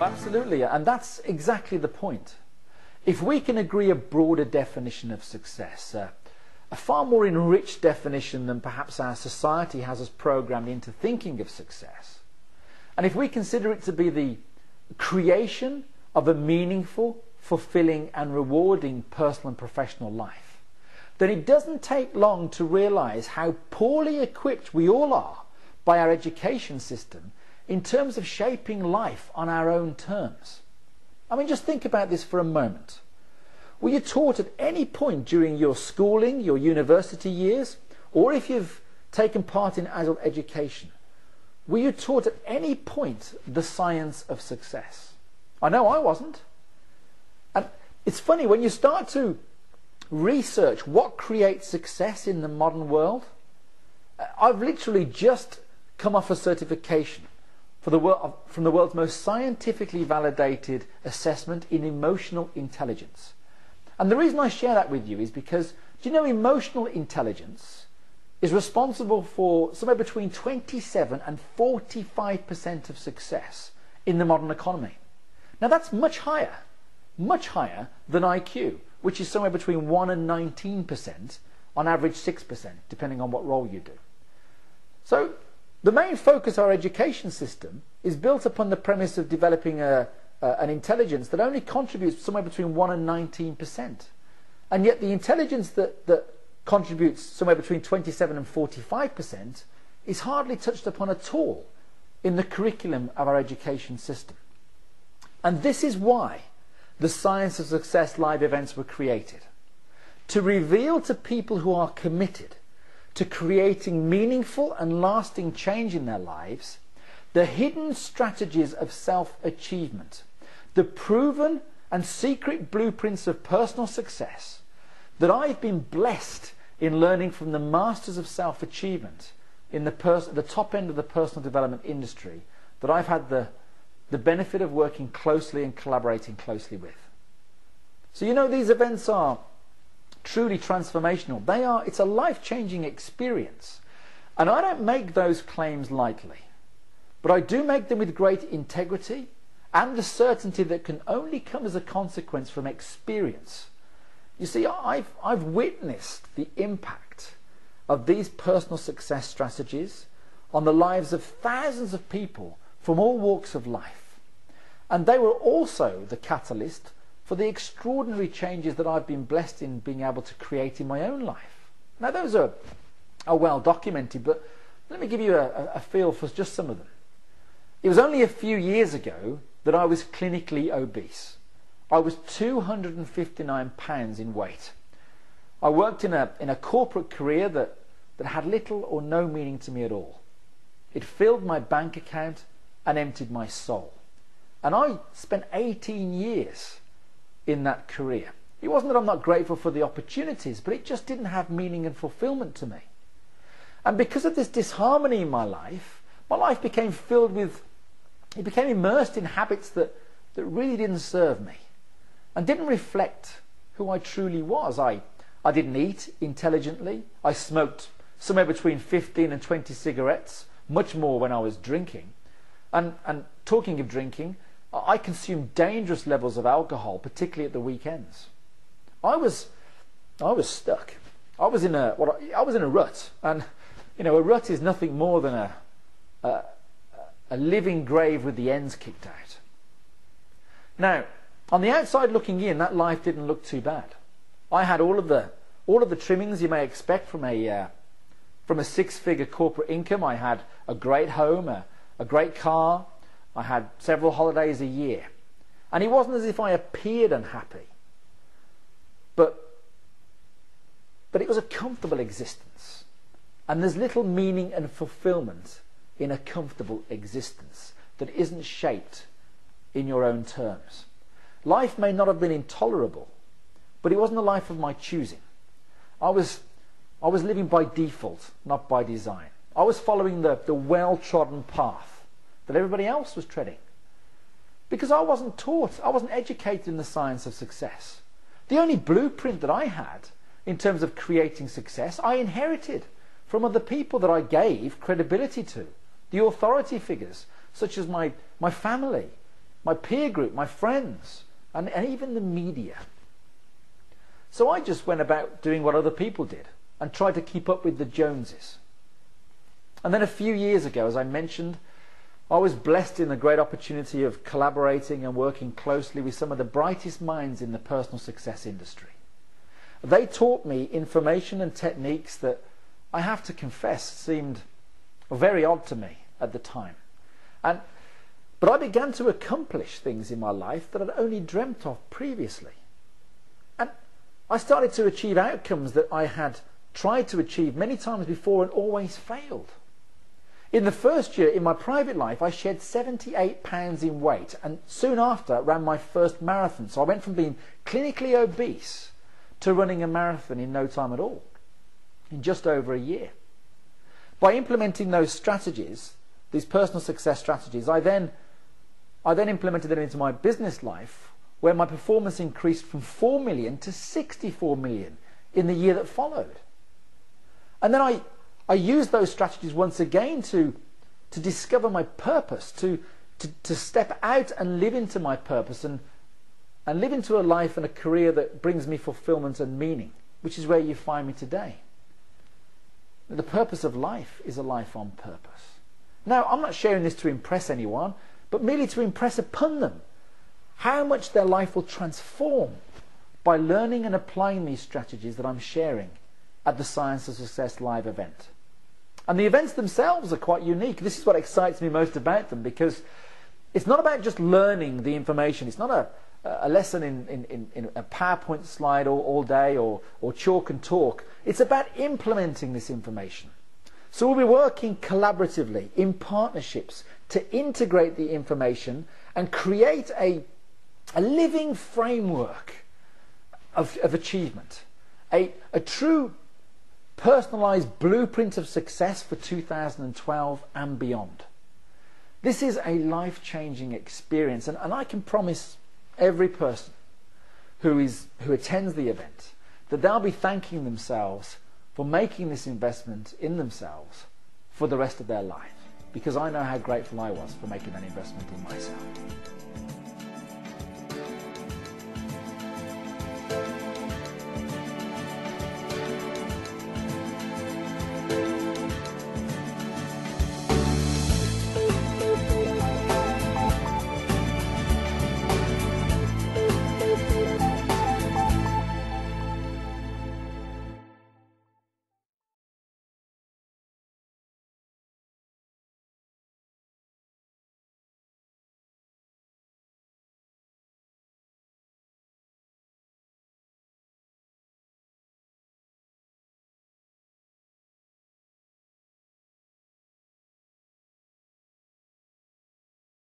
Absolutely, and that's exactly the point. If we can agree a broader definition of success, a far more enriched definition than perhaps our society has us programmed into thinking of success, and if we consider it to be the creation of a meaningful, fulfilling and rewarding personal and professional life, then it doesn't take long to realize how poorly equipped we all are by our education system in terms of shaping life on our own terms. I mean, just think about this for a moment. Were you taught at any point during your schooling, your university years, or if you've taken part in adult education, were you taught at any point the science of success? I know I wasn't. And it's funny, when you start to research what creates success in the modern world, I've literally just come off a certification from the world's most scientifically validated assessment in emotional intelligence. And the reason I share that with you is because, do you know, emotional intelligence is responsible for somewhere between 27 and 45% of success in the modern economy. Now that's much higher than IQ, which is somewhere between 1 and 19%, on average 6%, depending on what role you do. So the main focus of our education system is built upon the premise of developing an intelligence that only contributes somewhere between 1 and 19%. And yet the intelligence that contributes somewhere between 27 and 45% is hardly touched upon at all in the curriculum of our education system. And this is why the Science of Success live events were created. To reveal to people who are committed to creating meaningful and lasting change in their lives the hidden strategies of self-achievement, the proven and secret blueprints of personal success that I've been blessed in learning from the masters of self-achievement in the top end of the personal development industry that I've had the benefit of working closely and collaborating closely with. So you know, these events are truly transformational. It's a life-changing experience. And I don't make those claims lightly, but I do make them with great integrity and the certainty that can only come as a consequence from experience. You see, I've witnessed the impact of these personal success strategies on the lives of thousands of people from all walks of life. And they were also the catalyst for the extraordinary changes that I've been blessed in being able to create in my own life. Now those are well documented, but let me give you a feel for just some of them. It was only a few years ago that I was clinically obese. I was 259 pounds in weight. I worked in a corporate career that had little or no meaning to me at all. It filled my bank account and emptied my soul. And I spent 18 years in that career. It wasn't that I'm not grateful for the opportunities, but it just didn't have meaning and fulfillment to me. And because of this disharmony in my life became became immersed in habits that really didn't serve me and didn't reflect who I truly was. I didn't eat intelligently. I smoked somewhere between 15 and 20 cigarettes, much more when I was drinking. And talking of drinking, I consumed dangerous levels of alcohol, particularly at the weekends. I was stuck. I was in a rut, and you know, a rut is nothing more than a living grave with the ends kicked out. Now, on the outside looking in, that life didn't look too bad. I had all of the trimmings you may expect from a six-figure corporate income. I had a great home, a great car. I had several holidays a year. And it wasn't as if I appeared unhappy. But it was a comfortable existence. And there's little meaning and fulfillment in a comfortable existence that isn't shaped in your own terms. Life may not have been intolerable, but it wasn't a life of my choosing. I was living by default, not by design. I was following the well-trodden path that everybody else was treading. Because I wasn't taught, I wasn't educated in the science of success. The only blueprint that I had in terms of creating success, I inherited from other people that I gave credibility to. The authority figures, such as my family, my peer group, my friends, and even the media. So I just went about doing what other people did and tried to keep up with the Joneses. And then a few years ago, as I mentioned, I was blessed in the great opportunity of collaborating and working closely with some of the brightest minds in the personal success industry. They taught me information and techniques that I have to confess seemed very odd to me at the time. But I began to accomplish things in my life that I'd only dreamt of previously. And I started to achieve outcomes that I had tried to achieve many times before and always failed. In the first year in my private life, I shed 78 pounds in weight and soon after ran my first marathon. So I went from being clinically obese to running a marathon in no time at all, in just over a year. By implementing those strategies, these personal success strategies, I then implemented them into my business life, where my performance increased from 4 million to 64 million in the year that followed. And then I used those strategies once again to discover my purpose, to step out and live into my purpose and live into a life and a career that brings me fulfillment and meaning, which is where you find me today. The purpose of life is a life on purpose. Now, I'm not sharing this to impress anyone, but merely to impress upon them how much their life will transform by learning and applying these strategies that I'm sharing at the Science of Success live event. And the events themselves are quite unique. This is what excites me most about them, because it's not about just learning the information. It's not a lesson in a PowerPoint slide all day or chalk and talk. It's about implementing this information. So we'll be working collaboratively in partnerships to integrate the information and create a living framework of achievement, a true personalized blueprint of success for 2012 and beyond. This is a life-changing experience, and I can promise every person who attends the event that they'll be thanking themselves for making this investment in themselves for the rest of their life, because I know how grateful I was for making that investment in myself.